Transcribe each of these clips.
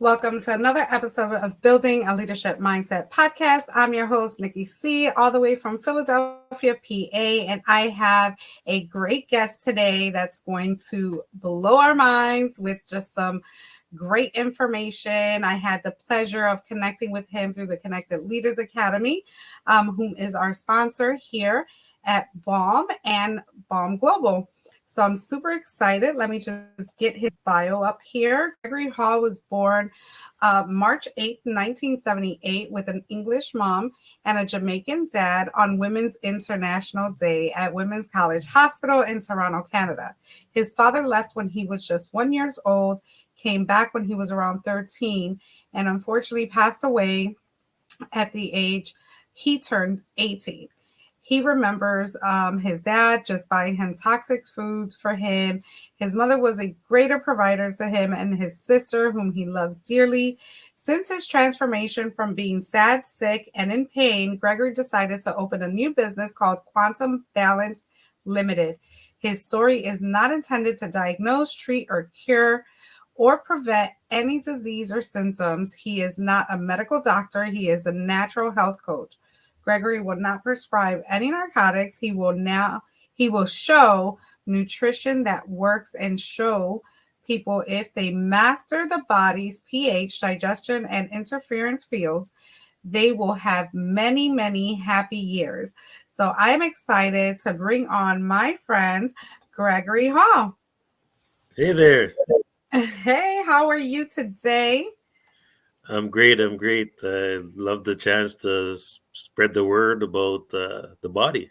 Welcome to another episode of Building a Leadership Mindset podcast. I'm your host, Nikki C., all the way from Philadelphia, PA, and I have a great guest today that's going to blow our minds with just some great information. I had the pleasure of connecting with him through the Connected Leaders Academy, whom is our sponsor here at BALM and BALM Global. So I'm super excited. Let me just get his bio up here. Gregory Hall was born March 8th, 1978, with an English mom and a Jamaican dad on Women's International Day at Women's College Hospital in Toronto, Canada. His father left when he was just 1 year old, came back when he was around 13, and unfortunately passed away at the age he turned 18. He remembers his dad just buying him toxic foods for him. His mother was a greater provider to him and his sister, whom he loves dearly. Since his transformation from being sad, sick, and in pain, Gregory decided to open a new business called Quantum Balance Limited. His story is not intended to diagnose, treat, or cure or prevent any disease or symptoms. He is not a medical doctor. He is a natural health coach. Gregory will not prescribe any narcotics. He will show nutrition that works and show people if they master the body's pH, digestion, and interference fields, they will have many, many happy years. So I am excited to bring on my friend, Gregory Hall. Hey there. Hey, how are you today? I'm great. I love the chance to spread the word about the body.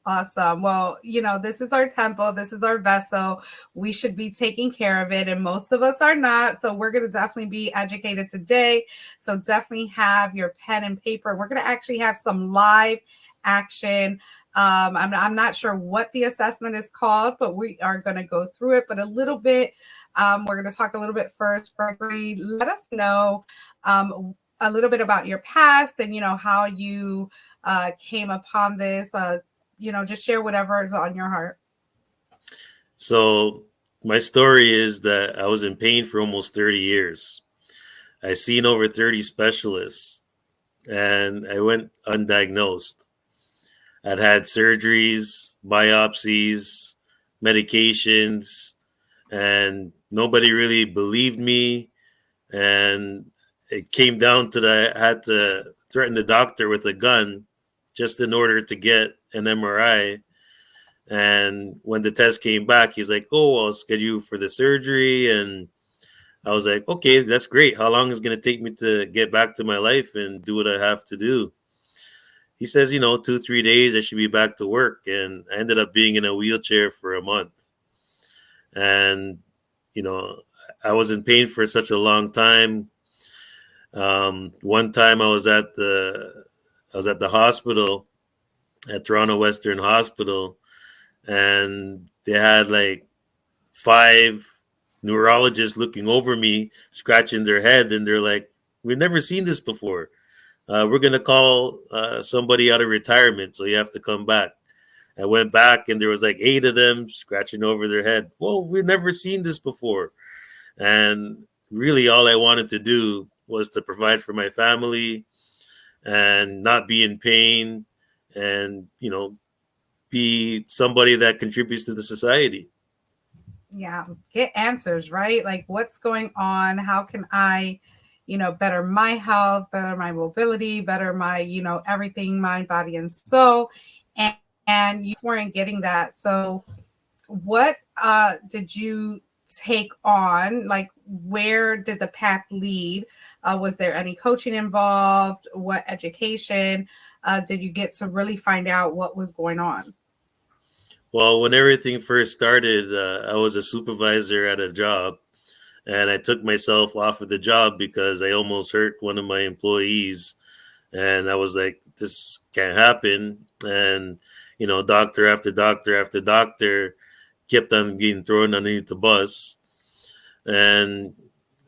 Awesome. Well, this is our temple. This is our vessel. We should be taking care of it. And most of us are not. So we're going to definitely be educated today. So definitely have your pen and paper. We're going to actually have some live action. I'm not sure what the assessment is called, but we are going to go through it. But a little bit, we're going to talk a little bit first. Gregory, let us know a little bit about your past and, how you came upon this. Just share whatever is on your heart. So my story is that I was in pain for almost 30 years. I seen over 30 specialists and I went undiagnosed. I'd had surgeries, biopsies, medications, and nobody really believed me. And it came down to that I had to threaten the doctor with a gun just in order to get an MRI. And when the test came back, he's like, "Oh, I'll schedule you for the surgery." And I was like, "Okay, that's great. How long is it going to take me to get back to my life and do what I have to do?" He says, 2-3 days, I should be back to work. And I ended up being in a wheelchair for a month. And, I was in pain for such a long time. One time I was at the hospital at Toronto Western Hospital, and they had like 5 neurologists looking over me, scratching their head, and they're like, "We've never seen this before. We're going to call somebody out of retirement, so you have to come back." I went back, and there was like 8 of them scratching over their head. "Whoa, we've never seen this before." And really all I wanted to do was to provide for my family and not be in pain and, be somebody that contributes to the society. Yeah, get answers, right? Like what's going on? How can I, better my health, better my mobility, better my, everything, mind, body, and soul. And you weren't getting that. So what did you take on? Like where did the path lead? Was there any coaching involved? What education did you get to really find out what was going on? Well, when everything first started, I was a supervisor at a job, and I took myself off of the job because I almost hurt one of my employees. And I was like, this can't happen. And, doctor after doctor after doctor kept on getting thrown underneath the bus. And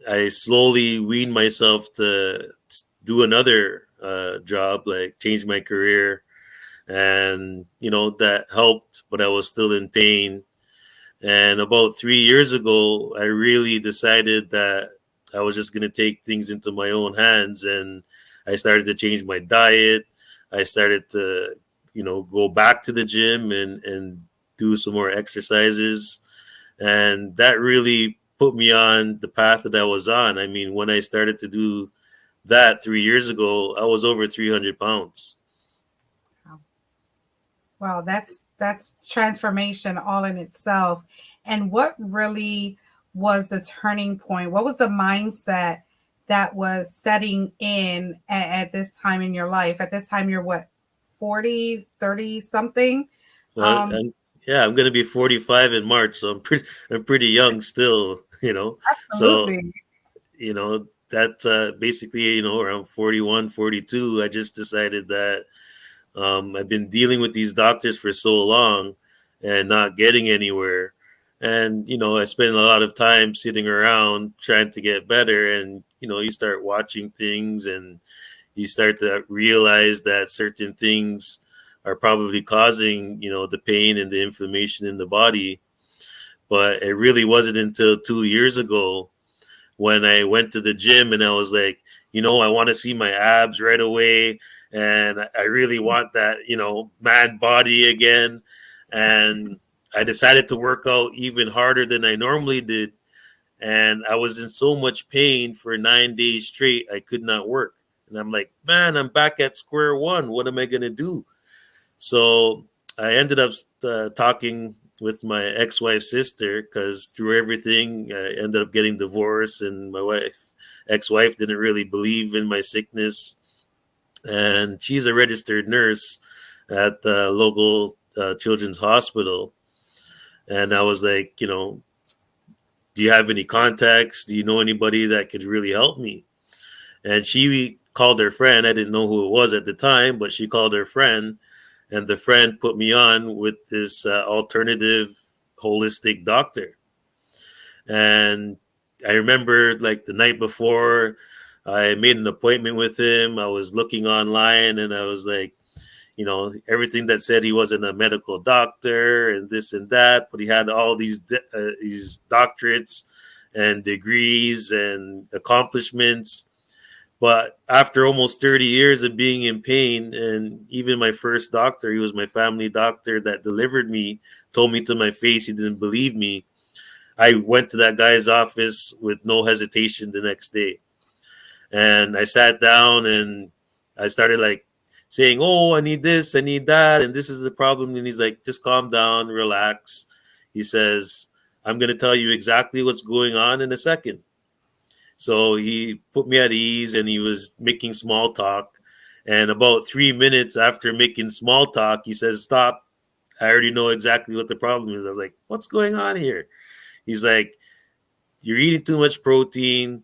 I slowly weaned myself to do another job, like change my career. And, that helped, but I was still in pain. And about 3 years ago, I really decided that I was just going to take things into my own hands. And I started to change my diet. I started to, go back to the gym and do some more exercises. And that really put me on the path that I was on. I mean, when I started to do that 3 years ago, I was over 300 pounds. Wow, that's transformation all in itself. And what really was the turning point? What was the mindset that was setting in at this time in your life? At this time, you're what, 40, 30 something? Um, And yeah, I'm going to be 45 in March, so I'm pretty young still, So, absolutely. that's basically, around 41, 42. I just decided that I've been dealing with these doctors for so long and not getting anywhere. And, I spend a lot of time sitting around trying to get better. And, you start watching things and you start to realize that certain things are probably causing, the pain and the inflammation in the body. But it really wasn't until 2 years ago when I went to the gym and I was like, I want to see my abs right away. And I really want that, man body again. And I decided to work out even harder than I normally did. And I was in so much pain for 9 days straight, I could not work. And I'm like, man, I'm back at square one. What am I going to do? So I ended up talking with my ex-wife's sister because through everything, I ended up getting divorced, and my ex-wife didn't really believe in my sickness, and she's a registered nurse at the local children's hospital. And I was like, do you have any contacts? Do you know anybody that could really help me? And she called her friend. I didn't know who it was at the time, but she called her friend, and the friend put me on with this alternative holistic doctor. And I remember like the night before I made an appointment with him, I was looking online and I was like, everything that said he wasn't a medical doctor and this and that, but he had all these doctorates and degrees and accomplishments. But after almost 30 years of being in pain, and even my first doctor, he was my family doctor that delivered me, told me to my face he didn't believe me. I went to that guy's office with no hesitation the next day. And I sat down and I started like saying, "Oh, I need this, I need that, and this is the problem." And he's like, "Just calm down, relax." He says, "I'm going to tell you exactly what's going on in a second." So he put me at ease and he was making small talk. And about 3 minutes after making small talk, he says, "Stop. I already know exactly what the problem is." I was like, "What's going on here?" He's like, "You're eating too much protein,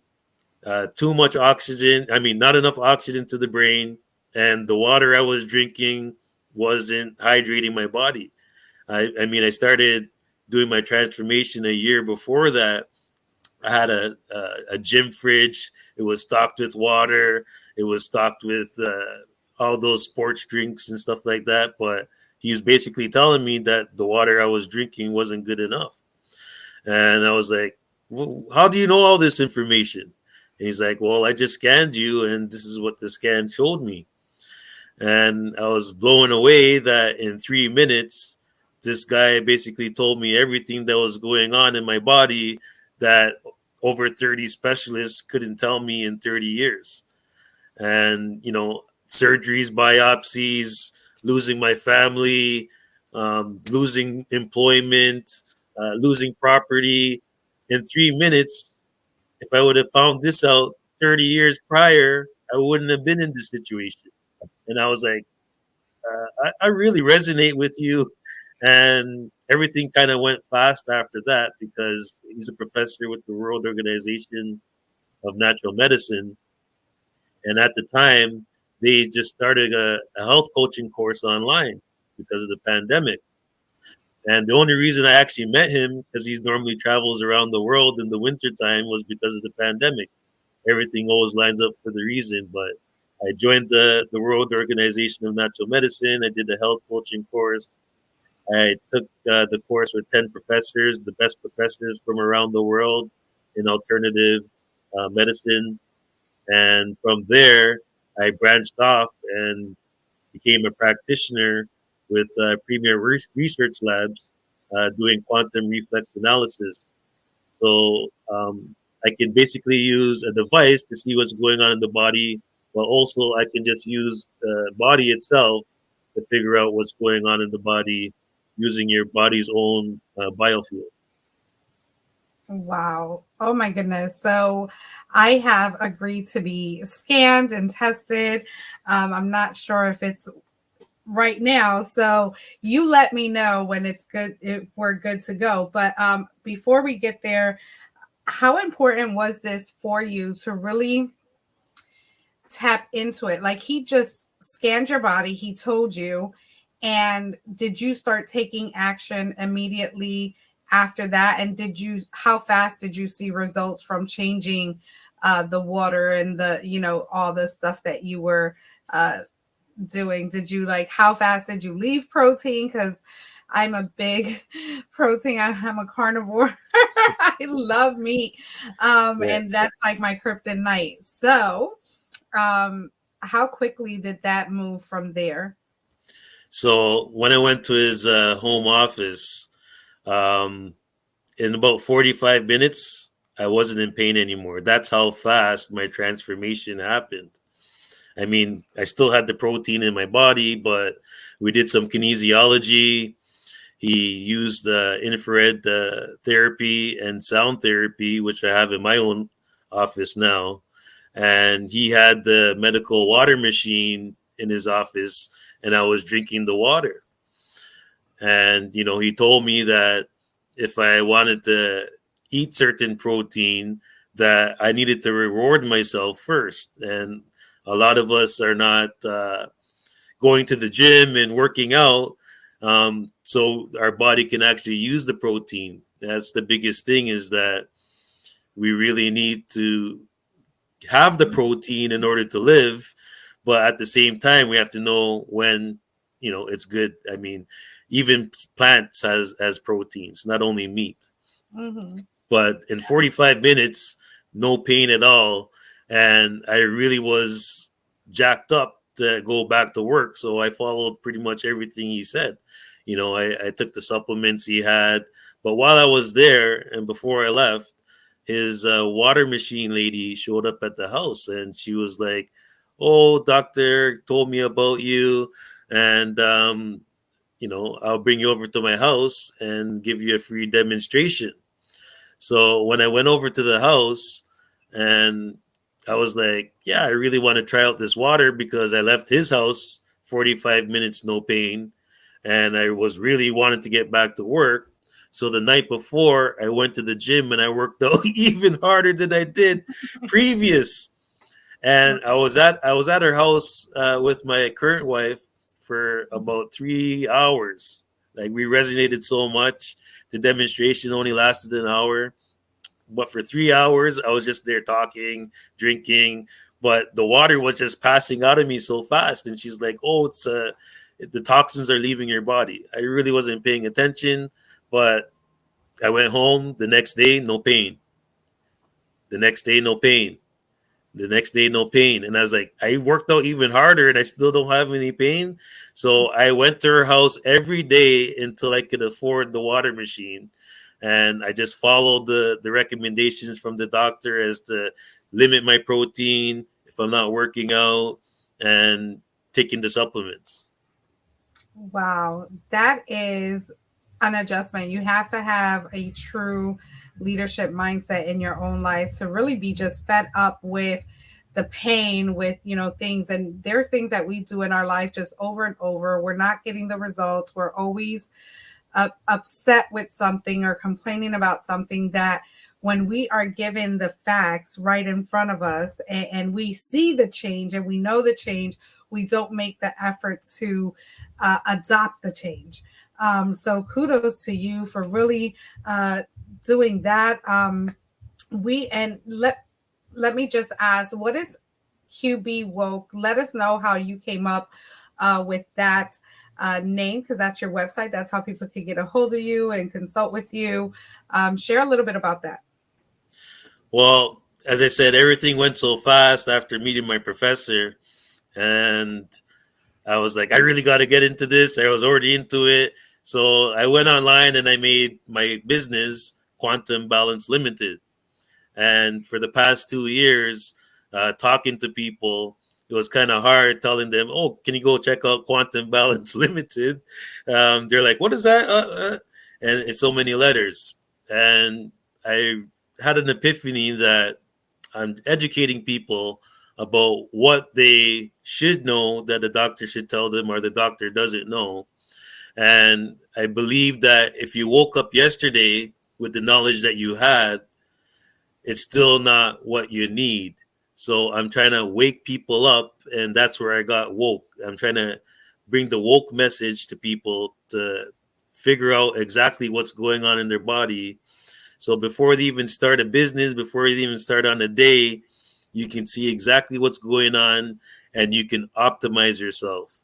too much oxygen. I mean, not enough oxygen to the brain. And the water I was drinking wasn't hydrating my body." I mean, I started doing my transformation a year before that. I had a gym fridge. It was stocked with water. It was stocked with all those sports drinks and stuff like that. But he was basically telling me that the water I was drinking wasn't good enough. And I was like, well, "How do you know all this information?" And he's like, "Well, I just scanned you, and this is what the scan showed me." And I was blown away that in 3 minutes, this guy basically told me everything that was going on in my body that over 30 specialists couldn't tell me in 30 years. And, surgeries, biopsies, losing my family, losing employment, losing property in 3 minutes. If I would have found this out 30 years prior, I wouldn't have been in this situation. And I was like, I really resonate with you. And everything kind of went fast after that because he's a professor with the World Organization of Natural Medicine. And at the time, they just started a health coaching course online because of the pandemic. And the only reason I actually met him, because he normally travels around the world in the wintertime, was because of the pandemic. Everything always lines up for the reason. But I joined the World Organization of Natural Medicine. I did the health coaching course. I took the course with 10 professors, the best professors from around the world in alternative. medicine. And from there, I branched off and became a practitioner with premier research labs doing quantum reflex analysis. So I can basically use a device to see what's going on in the body, but also I can just use the body itself to figure out what's going on in the body using your body's own biofuel. Wow. Oh my goodness. So I have agreed to be scanned and tested. I'm not sure if it's right now. So you let me know when it's good, if we're good to go. But before we get there, how important was this for you to really tap into it? Like he just scanned your body, he told you, and did you start taking action immediately after that? And how fast did you see results from changing the water and all the stuff that you were uh, doing? Did you how fast did you leave protein? Because I'm a big protein. I'm a carnivore. I love meat. Yeah. And that's like my kryptonite. So, how quickly did that move from there? So when I went to his home office, um, in about 45 minutes, I wasn't in pain anymore. That's how fast my transformation happened. I mean, I still had the protein in my body, but we did some kinesiology. He used the infrared therapy and sound therapy, which I have in my own office now. And he had the medical water machine in his office, and I was drinking the water. And, he told me that if I wanted to eat certain protein, that I needed to reward myself first. And a lot of us are not going to the gym and working out, so our body can actually use the protein. That's the biggest thing, is that we really need to have the protein in order to live, but at the same time we have to know when it's good. I mean, even plants has proteins, not only meat. Mm-hmm. But in 45 minutes, no pain at all. And I really was jacked up to go back to work. So I followed pretty much everything he said. I took the supplements he had. But while I was there and before I left, his water machine lady showed up at the house, and she was like, "Oh, doctor told me about you. And, I'll bring you over to my house and give you a free demonstration." So when I went over to the house, and I was like, yeah, I really want to try out this water because I left his house 45 minutes, no pain. And I was really wanting to get back to work. So the night before, I went to the gym and I worked out even harder than I did previous. And I was at her house with my current wife for about 3 hours. Like, we resonated so much. The demonstration only lasted an hour, but for 3 hours, I was just there talking, drinking, but the water was just passing out of me so fast. And she's like, "Oh, it's the toxins are leaving your body." I really wasn't paying attention, but I went home the next day, no pain. The next day, no pain. The next day, no pain. And I was like, I worked out even harder and I still don't have any pain. So I went to her house every day until I could afford the water machine. And I just followed the recommendations from the doctor as to limit my protein if I'm not working out and taking the supplements. Wow, that is an adjustment. You have to have a true leadership mindset in your own life to really be just fed up with the pain, with things. And there's things that we do in our life just over and over. We're not getting the results. We're always upset with something or complaining about something, that when we are given the facts right in front of us, and we see the change and we know the change, we don't make the effort to adopt the change. So kudos to you for really doing that. We and let me just ask, what is QB Woke? Let us know how you came up with that name, because that's your website. That's how people can get a hold of you and consult with you. Share a little bit about that. Well, as I said, everything went so fast after meeting my professor, and I was like, I really got to get into this. I was already into it. So I went online and I made my business Quantum Balance Limited. And for the past 2 years, talking to people, it was kind of hard telling them, "Oh, can you go check out Quantum Balance Limited?" They're like, "What is that?" And it's so many letters. And I had an epiphany that I'm educating people about what they should know that the doctor should tell them or the doctor doesn't know. And I believe that if you woke up yesterday with the knowledge that you had, it's still not what you need. So I'm trying to wake people up, and that's where I got woke. I'm trying to bring the woke message to people to figure out exactly what's going on in their body. So before they even start a business, before they even start on a day, you can see exactly what's going on and you can optimize yourself.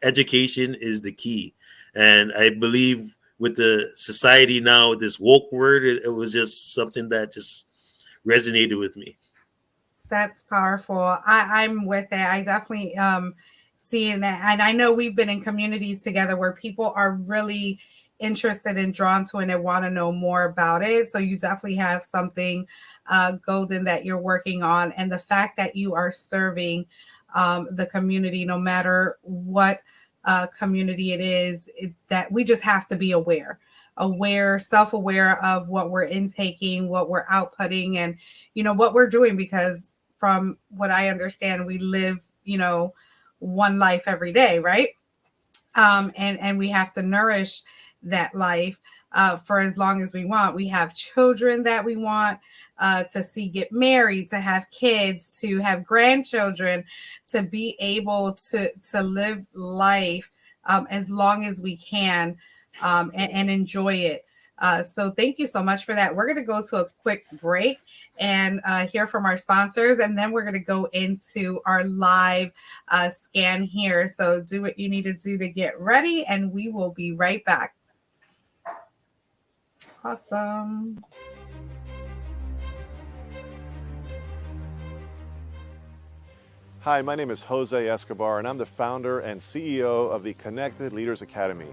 Education is the key. And I believe with the society now, this woke word, it was just something that just resonated with me. That's powerful. I'm with it. I definitely see it. And I know we've been in communities together where people are really interested and drawn to it and want to know more about it. So you definitely have something golden that you're working on. And the fact that you are serving the community, no matter what community it is, that we just have to be aware, self-aware of what we're intaking, what we're outputting, and what we're doing, because from what I understand, we live, one life every day, right? And we have to nourish that life for as long as we want. We have children that we want to see get married, to have kids, to have grandchildren, to be able to live life as long as we can, and enjoy it. So thank you so much for that. We're going to go to a quick break and hear from our sponsors, and then we're going to go into our live scan here. So do what you need to do to get ready, and we will be right back. Awesome. Hi, my name is Jose Escobar, and I'm the founder and CEO of the Connected Leaders Academy.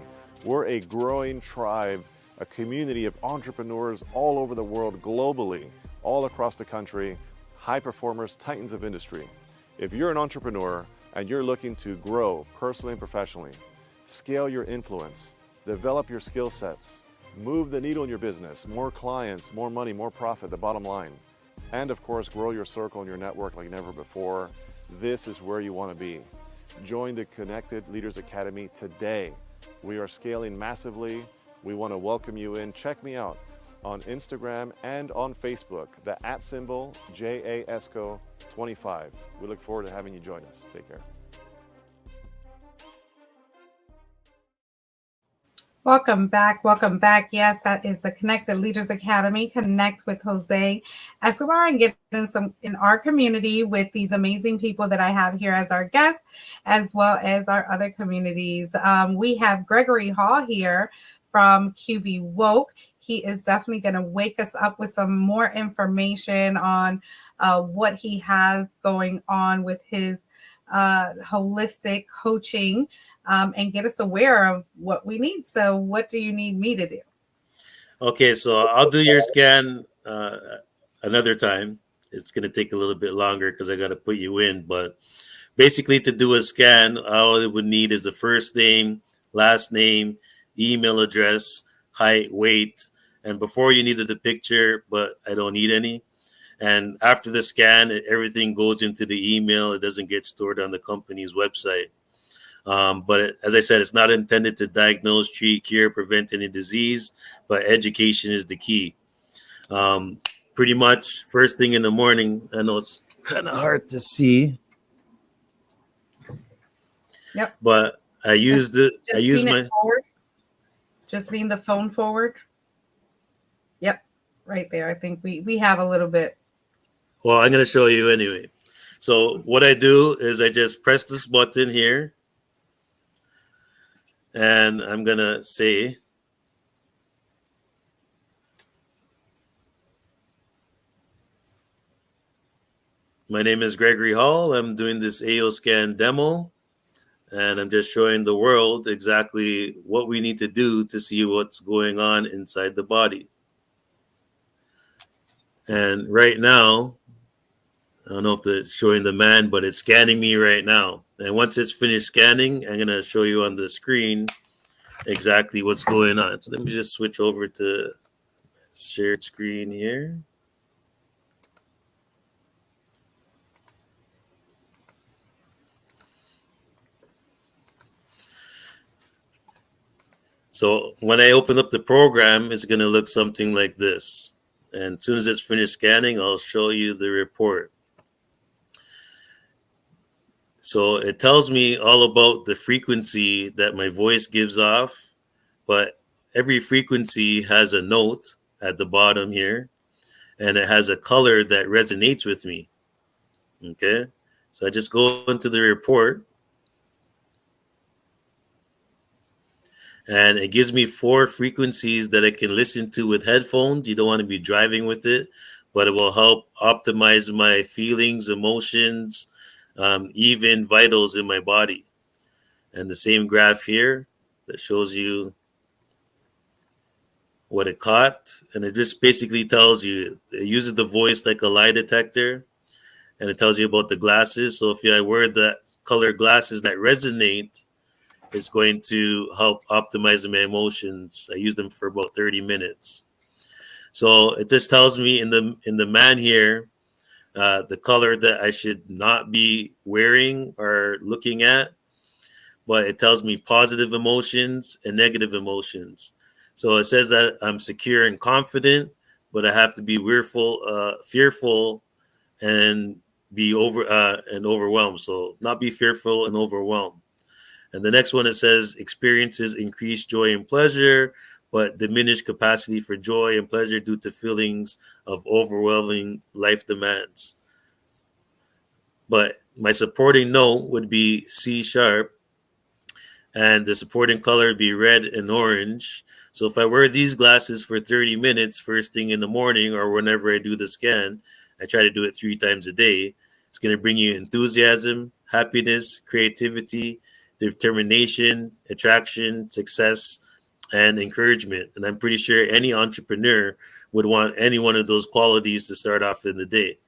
We're a growing tribe, a community of entrepreneurs all over the world, globally, all across the country, high performers, titans of industry. If you're an entrepreneur and you're looking to grow personally and professionally, scale your influence, develop your skill sets, move the needle in your business, more clients, more money, more profit, the bottom line, and of course, grow your circle and your network like never before, this is where you want to be. Join the Connected Leaders Academy today. We are scaling massively. We want to welcome you in. Check me out on Instagram and on Facebook, the @ JAESCO25. We look forward to having you join us. Take care. Welcome back. Welcome back. Yes, that is the Connected Leaders Academy. Connect with Jose Escobar and get in our community with these amazing people that I have here as our guests, as well as our other communities. We have Gregory Hall here from QB Woke. He is definitely going to wake us up with some more information on what he has going on with his holistic coaching, and get us aware of what we need. So what do you need me to do? Okay, so I'll do your scan another time. It's going to take a little bit longer because I got to put you in. But basically, to do a scan, all it would need is the first name, last name, email address, height, weight. And before you needed a picture, but I don't need any. And after the scan, everything goes into the email. It doesn't get stored on the company's website. But as I said, it's not intended to diagnose, treat, cure, prevent any disease, but education is the key. Pretty much first thing in the morning, I know it's kind of hard to see. Yep. But I use my forward. Just lean the phone forward. Yep. Right there. I think we have a little bit. Well, I'm going to show you anyway. So what I do is I just press this button here. And I'm going to say, My name is Gregory Hall. I'm doing this AO scan demo, and I'm just showing the world exactly what we need to do to see what's going on inside the body. And right now, I don't know if it's showing the man, but it's scanning me right now. And once it's finished scanning, I'm going to show you on the screen exactly what's going on. So let me just switch over to shared screen here. So when I open up the program, it's going to look something like this. And as soon as it's finished scanning, I'll show you the report. So it tells me all about the frequency that my voice gives off, but every frequency has a note at the bottom here, and it has a color that resonates with me. Okay, so I just go into the report, and it gives me 4 frequencies that I can listen to with headphones. You don't want to be driving with it, but it will help optimize my feelings, emotions, even vitals in my body. And the same graph here that shows you what it caught. And it just basically tells you, it uses the voice like a lie detector, and it tells you about the glasses. So if I wear the color glasses that resonate, it's going to help optimize my emotions. I use them for about 30 minutes. So it just tells me in the man here, the color that I should not be wearing or looking at, but it tells me positive emotions and negative emotions. So it says that I'm secure and confident, but I have to be fearful, and be overwhelmed. So not be fearful and overwhelmed. And the next one, it says experiences increase joy and pleasure, but diminish capacity for joy and pleasure due to feelings of overwhelming life demands. But my supporting note would be C sharp, and the supporting color would be red and orange. So if I wear these glasses for 30 minutes, first thing in the morning or whenever I do the scan, I try to do it 3 times a day. It's going to bring you enthusiasm, happiness, creativity, determination, attraction, success, and encouragement. And I'm pretty sure any entrepreneur would want any one of those qualities to start off in the day.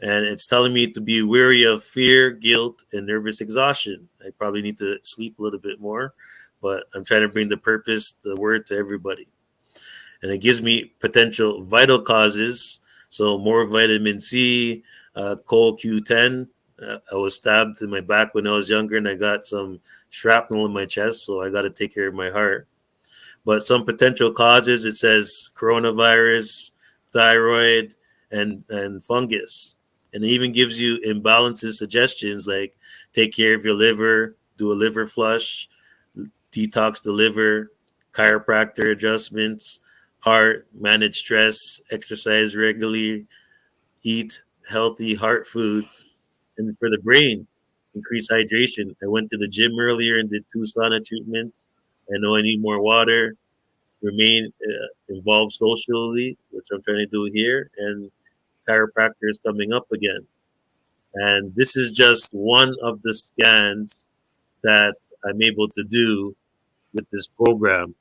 And it's telling me to be wary of fear, guilt, and nervous exhaustion. I probably need to sleep a little bit more, but I'm trying to bring the purpose, the word to everybody. And it gives me potential vital causes. So more vitamin C, CoQ10. I was stabbed in my back when I was younger, and I got some shrapnel in my chest, so I got to take care of my heart. But some potential causes, it says coronavirus, thyroid, and fungus. And it even gives you imbalances suggestions like take care of your liver, do a liver flush, detox the liver, chiropractor adjustments, heart, manage stress, exercise regularly, eat healthy heart foods. And for the brain, increase hydration. I went to the gym earlier and did 2 sauna treatments. I know I need more water. Remain involved socially, which I'm trying to do here. And chiropractor is coming up again. And this is just one of the scans that I'm able to do with this program.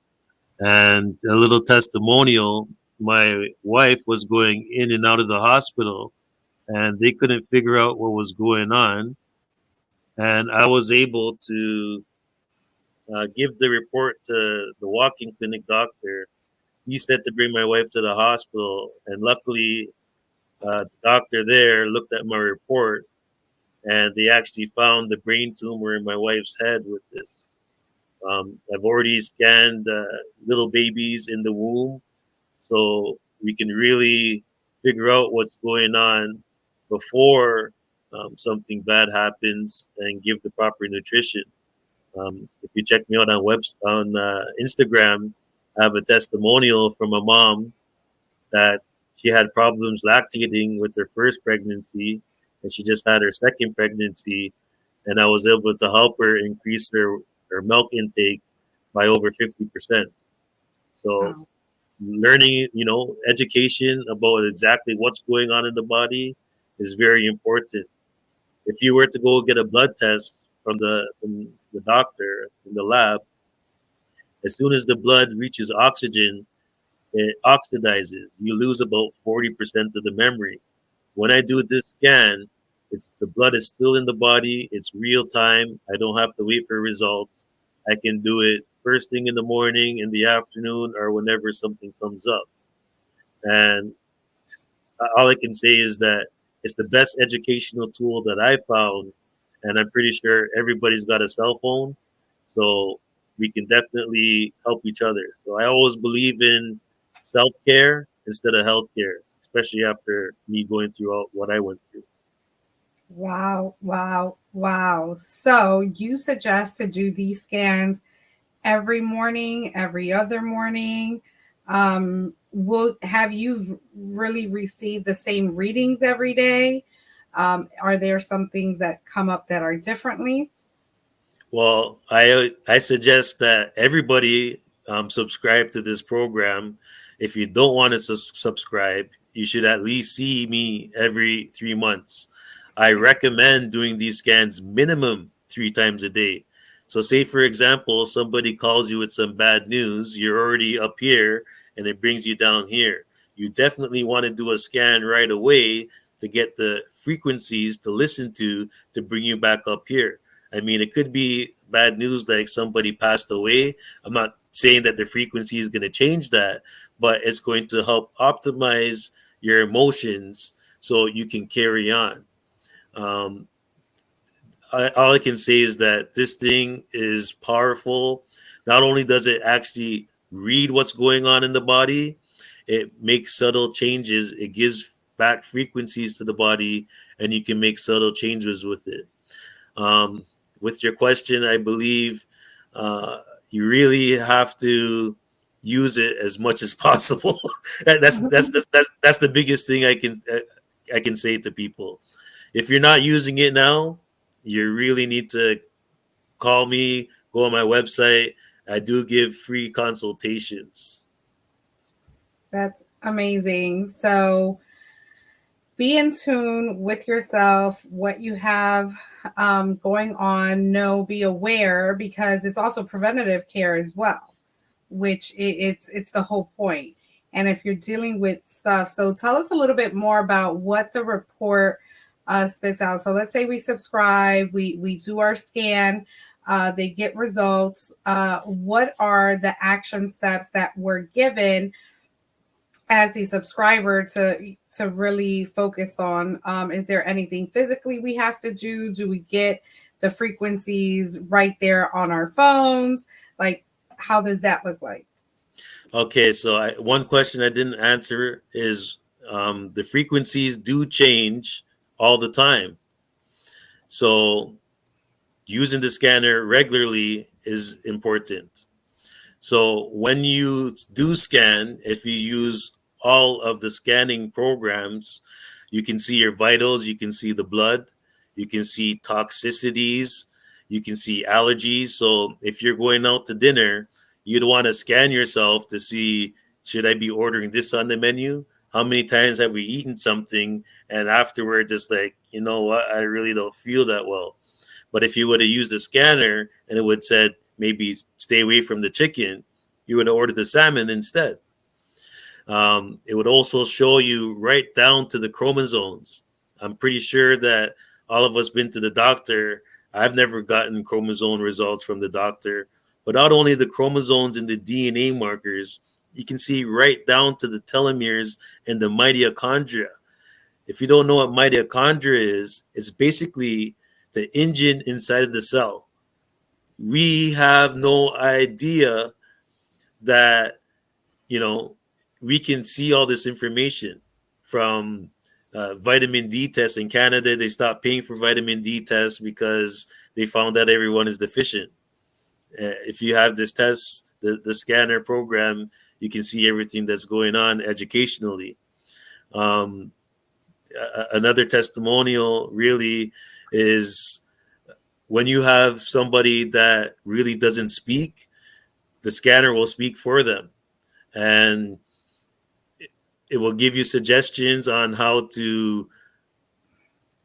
And a little testimonial, my wife was going in and out of the hospital, and they couldn't figure out what was going on. And I was able to give the report to the walking clinic doctor. He said to bring my wife to the hospital, and luckily, the doctor there looked at my report, and they actually found the brain tumor in my wife's head with this. I've already scanned little babies in the womb, so we can really figure out what's going on before something bad happens and give the proper nutrition. If you check me out on Instagram, I have a testimonial from a mom that she had problems lactating with her first pregnancy, and she just had her second pregnancy, and I was able to help her increase her milk intake by over 50%. So Wow. learning, education about exactly what's going on in the body is very important. If you were to go get a blood test from the doctor, from the lab, as soon as the blood reaches oxygen, it oxidizes. You lose about 40% of the memory. When I do this scan, it's the blood is still in the body. It's real time. I don't have to wait for results. I can do it first thing in the morning, in the afternoon, or whenever something comes up. And all I can say is that it's the best educational tool that I found, and I'm pretty sure everybody's got a cell phone, so we can definitely help each other. So I always believe in self care instead of health care, especially after me going through all what I went through. Wow, wow, wow. So you suggest to do these scans every morning, every other morning. Will have you really received the same readings every day? Are there some things that come up that are differently? Well, I suggest that everybody subscribe to this program. If you don't want to subscribe, you should at least see me every 3 months. I recommend doing these scans minimum 3 times a day. So, say for example, somebody calls you with some bad news, you're already up here, and it brings you down here. You definitely want to do a scan right away to get the frequencies to listen to bring you back up here. I mean, it could be bad news like somebody passed away. I'm not saying that the frequency is going to change that, but it's going to help optimize your emotions so you can carry on. Um, all I can say is that this thing is powerful. Not only does it actually read what's going on in the body, it makes subtle changes. It gives back frequencies to the body, and you can make subtle changes with it. Um, with your question, I believe you really have to use it as much as possible. That's the biggest thing I can say to people. If you're not using it now, you really need to call me, go on my website. I do give free consultations. That's amazing. So be in tune with yourself, what you have going on. Know, be aware, because it's also preventative care as well, which it's the whole point. And if you're dealing with stuff, so tell us a little bit more about what the report spits out. So let's say we subscribe, we do our scan, they get results. What are the action steps that were given as the subscriber to really focus on? Is there anything physically we have to do? Do we get the frequencies right there on our phones? Like, how does that look like? Okay, so one question I didn't answer is the frequencies do change all the time. So using the scanner regularly is important. So when you do scan, if you use all of the scanning programs, you can see your vitals, you can see the blood, you can see toxicities, you can see allergies. So if you're going out to dinner, you'd want to scan yourself to see, should I be ordering this on the menu? How many times have we eaten something and afterwards it's like, you know what, I really don't feel that well. But if you would have used a scanner and it would said maybe stay away from the chicken, you would have ordered the salmon instead. It would also show you right down to the chromosomes. I'm pretty sure that all of us been to the doctor. I've never gotten chromosome results from the doctor, but not only the chromosomes and the DNA markers, you can see right down to the telomeres and the mitochondria. If you don't know what mitochondria is, it's basically the engine inside of the cell. We have no idea that, you know, we can see all this information from vitamin D tests in Canada. They stopped paying for vitamin D tests because they found that everyone is deficient. If you have this test, the scanner program, you can see everything that's going on educationally. Um, Another testimonial really is when you have somebody that really doesn't speak, the scanner will speak for them. And it will give you suggestions on how to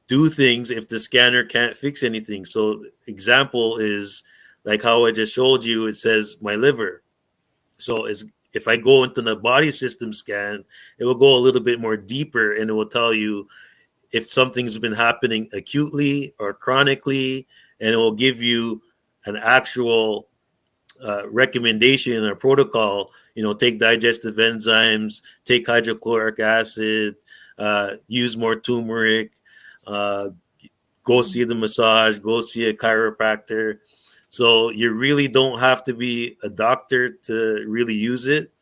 do things if the scanner can't fix anything. So example is like how I just showed you, it says my liver. So if I go into the body system scan, it will go a little bit more deeper and it will tell you if something's been happening acutely or chronically, and it will give you an actual recommendation or protocol. Take digestive enzymes, take hydrochloric acid, use more turmeric, uh, go see the massage, go see a chiropractor. So you really don't have to be a doctor to really use it.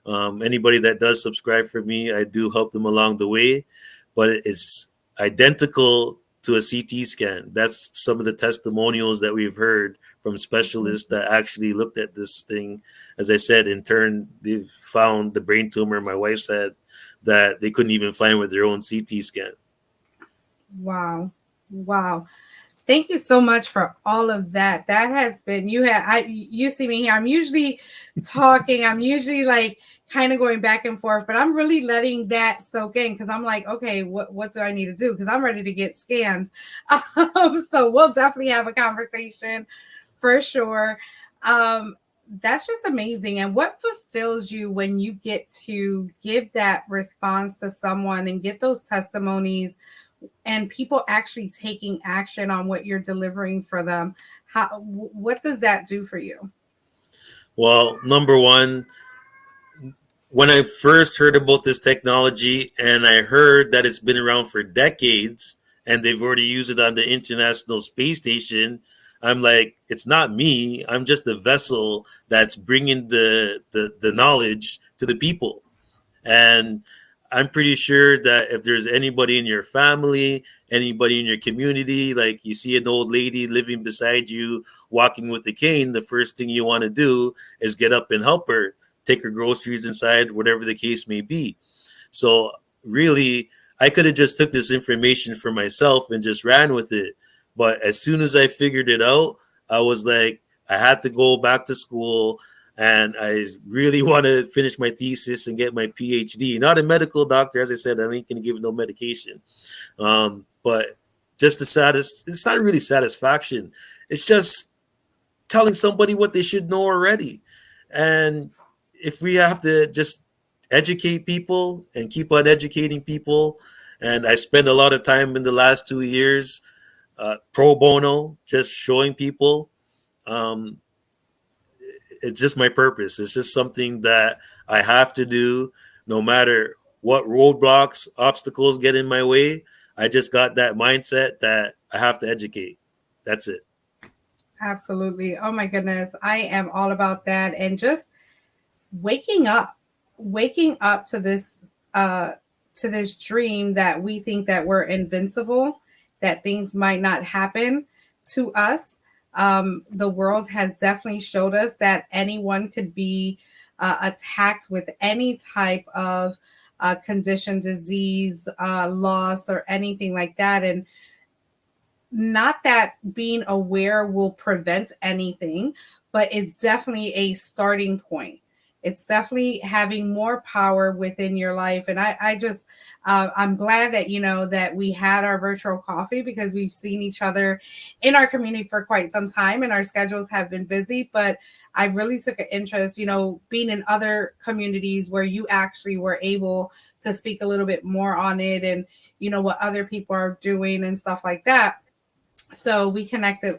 Anybody that does subscribe for me, I do help them along the way, but it's identical to a CT scan. That's some of the testimonials that we've heard from specialists that actually looked at this thing. As I said, in turn, they've found the brain tumor my wife said that they couldn't even find with their own CT scan. Wow. Thank you so much for all of that. That has been, you see me here. I'm usually talking. I'm usually like kind of going back and forth, but I'm really letting that soak in because I'm like, okay, what do I need to do? Because I'm ready to get scanned. So we'll definitely have a conversation for sure. That's just amazing. And what fulfills you when you get to give that response to someone and get those testimonies and people actually taking action on what you're delivering for them? What does that do for you? Well, number one, when I first heard about this technology and I heard that it's been around for decades and they've already used it on the International Space Station, I'm like, it's not me. I'm just the vessel that's bringing the knowledge to the people. And I'm pretty sure that if there's anybody in your family, anybody in your community, like you see an old lady living beside you, walking with a cane, the first thing you want to do is get up and help her, take her groceries inside, whatever the case may be. So really, I could have just took this information for myself and just ran with it. But as soon as I figured it out, I was like, I had to go back to school. And I really want to finish my thesis and get my PhD. Not a medical doctor, as I said, I ain't going to give no medication. But just it's not really satisfaction. It's just telling somebody what they should know already. And if we have to just educate people and keep on educating people, and I spent a lot of time in the last 2 years pro bono, just showing people. It's just my purpose. It's just something that I have to do no matter what roadblocks, obstacles get in my way. I just got that mindset that I have to educate. That's it. Absolutely. Oh my goodness. I am all about that. And just waking up to this dream that we think that we're invincible, that things might not happen to us. The world has definitely showed us that anyone could be attacked with any type of condition, disease, loss, or anything like that. And not that being aware will prevent anything, but it's definitely a starting point. It's definitely having more power within your life. And I'm glad that, that we had our virtual coffee because we've seen each other in our community for quite some time and our schedules have been busy. But I really took an interest, being in other communities where you actually were able to speak a little bit more on it and, what other people are doing and stuff like that. So we connected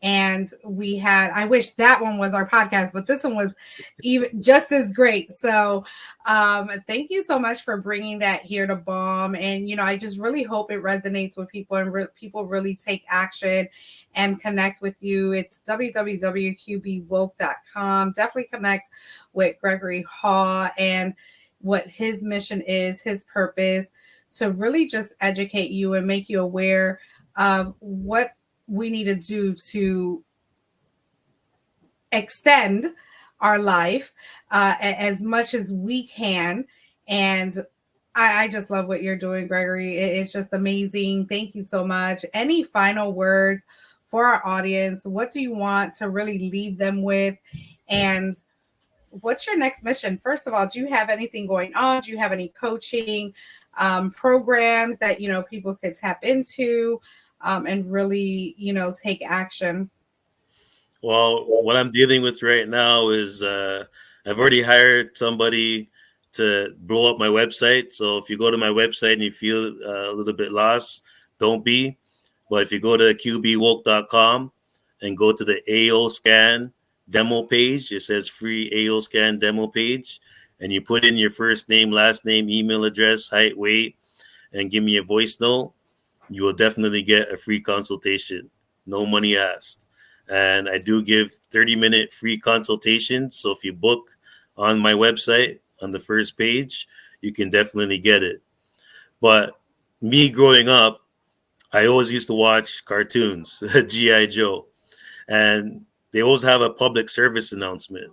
and I wish that one was our podcast, but this one was even just as great. So thank you so much for bringing that here to BALM. And, I just really hope it resonates with people and people really take action and connect with you. It's www.qbwoke.com. Definitely connect with Gregory Hall and what his mission is, his purpose, to really just educate you and make you aware of what we need to do to extend our life as much as we can. And I just love what you're doing, Gregory. It's just amazing. Thank you so much. Any final words for our audience? What do you want to really leave them with? And what's your next mission? First of all, do you have anything going on? Do you have any coaching programs that, people could tap into and really, take action? Well, what I'm dealing with right now is I've already hired somebody to blow up my website. So if you go to my website and you feel a little bit lost, don't be. But if you go to qbwoke.com and go to the AO scan demo page, it says free AO scan demo page, and you put in your first name, last name, email address, height, weight, and give me a voice note, you will definitely get a free consultation. No money asked. And I do give 30-minute free consultations. So if you book on my website on the first page, you can definitely get it. But me growing up, I always used to watch cartoons, G.I. Joe, and they always have a public service announcement.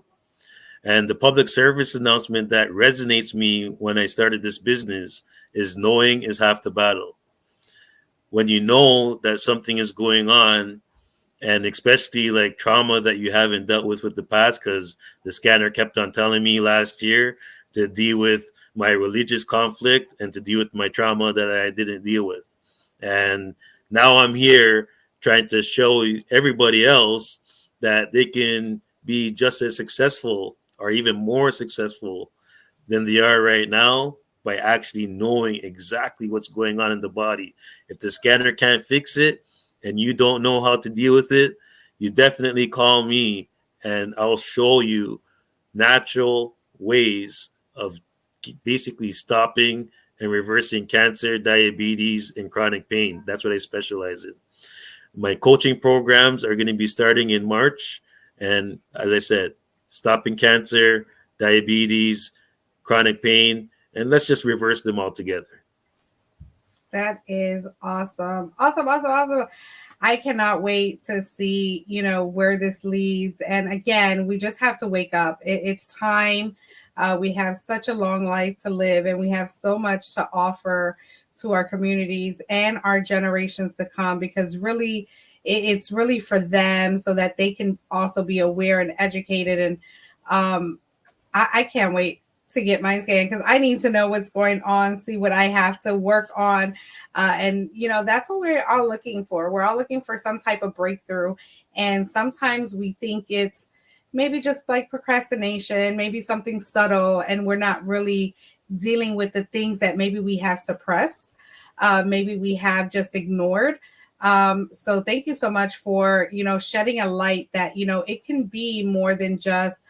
And the public service announcement that resonates me when I started this business is knowing is half the battle. When you know that something is going on, and especially like trauma that you haven't dealt with the past, because the scanner kept on telling me last year to deal with my religious conflict and to deal with my trauma that I didn't deal with. And now I'm here trying to show everybody else that they can be just as successful or even more successful than they are right now by actually knowing exactly what's going on in the body. If the scanner can't fix it and you don't know how to deal with it, you definitely call me and I'll show you natural ways of basically stopping and reversing cancer, diabetes, and chronic pain. That's what I specialize in. My coaching programs are going to be starting in March. And as I said, stopping cancer, diabetes, chronic pain, and let's just reverse them all together. That is awesome. Awesome. I cannot wait to see, where this leads. And again, we just have to wake up. It's time. We have such a long life to live, and we have so much to offer to our communities and our generations to come, because really, it's really for them so that they can also be aware and educated. And I can't wait to get my scan, because I need to know what's going on, see what I have to work on. And, that's what we're all looking for. We're all looking for some type of breakthrough. And sometimes we think it's maybe just like procrastination, maybe something subtle, and we're not really dealing with the things that maybe we have suppressed, maybe we have just ignored. So thank you so much for, shedding a light that, it can be more than just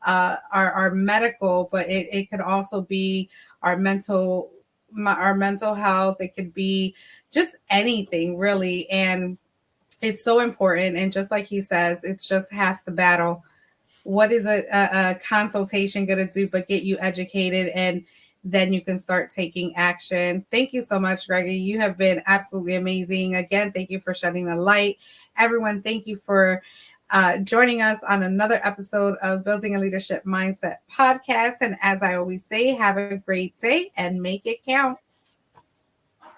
our medical, but it could also be our mental health. It could be just anything really. And it's so important. And just like he says, it's just half the battle. What is a consultation going to do but get you educated, and then you can start taking action. Thank you so much, Gregory. You have been absolutely amazing. Again, thank you for shedding the light. Everyone, thank you for joining us on another episode of Building a Leadership Mindset podcast. And as I always say, have a great day and make it count.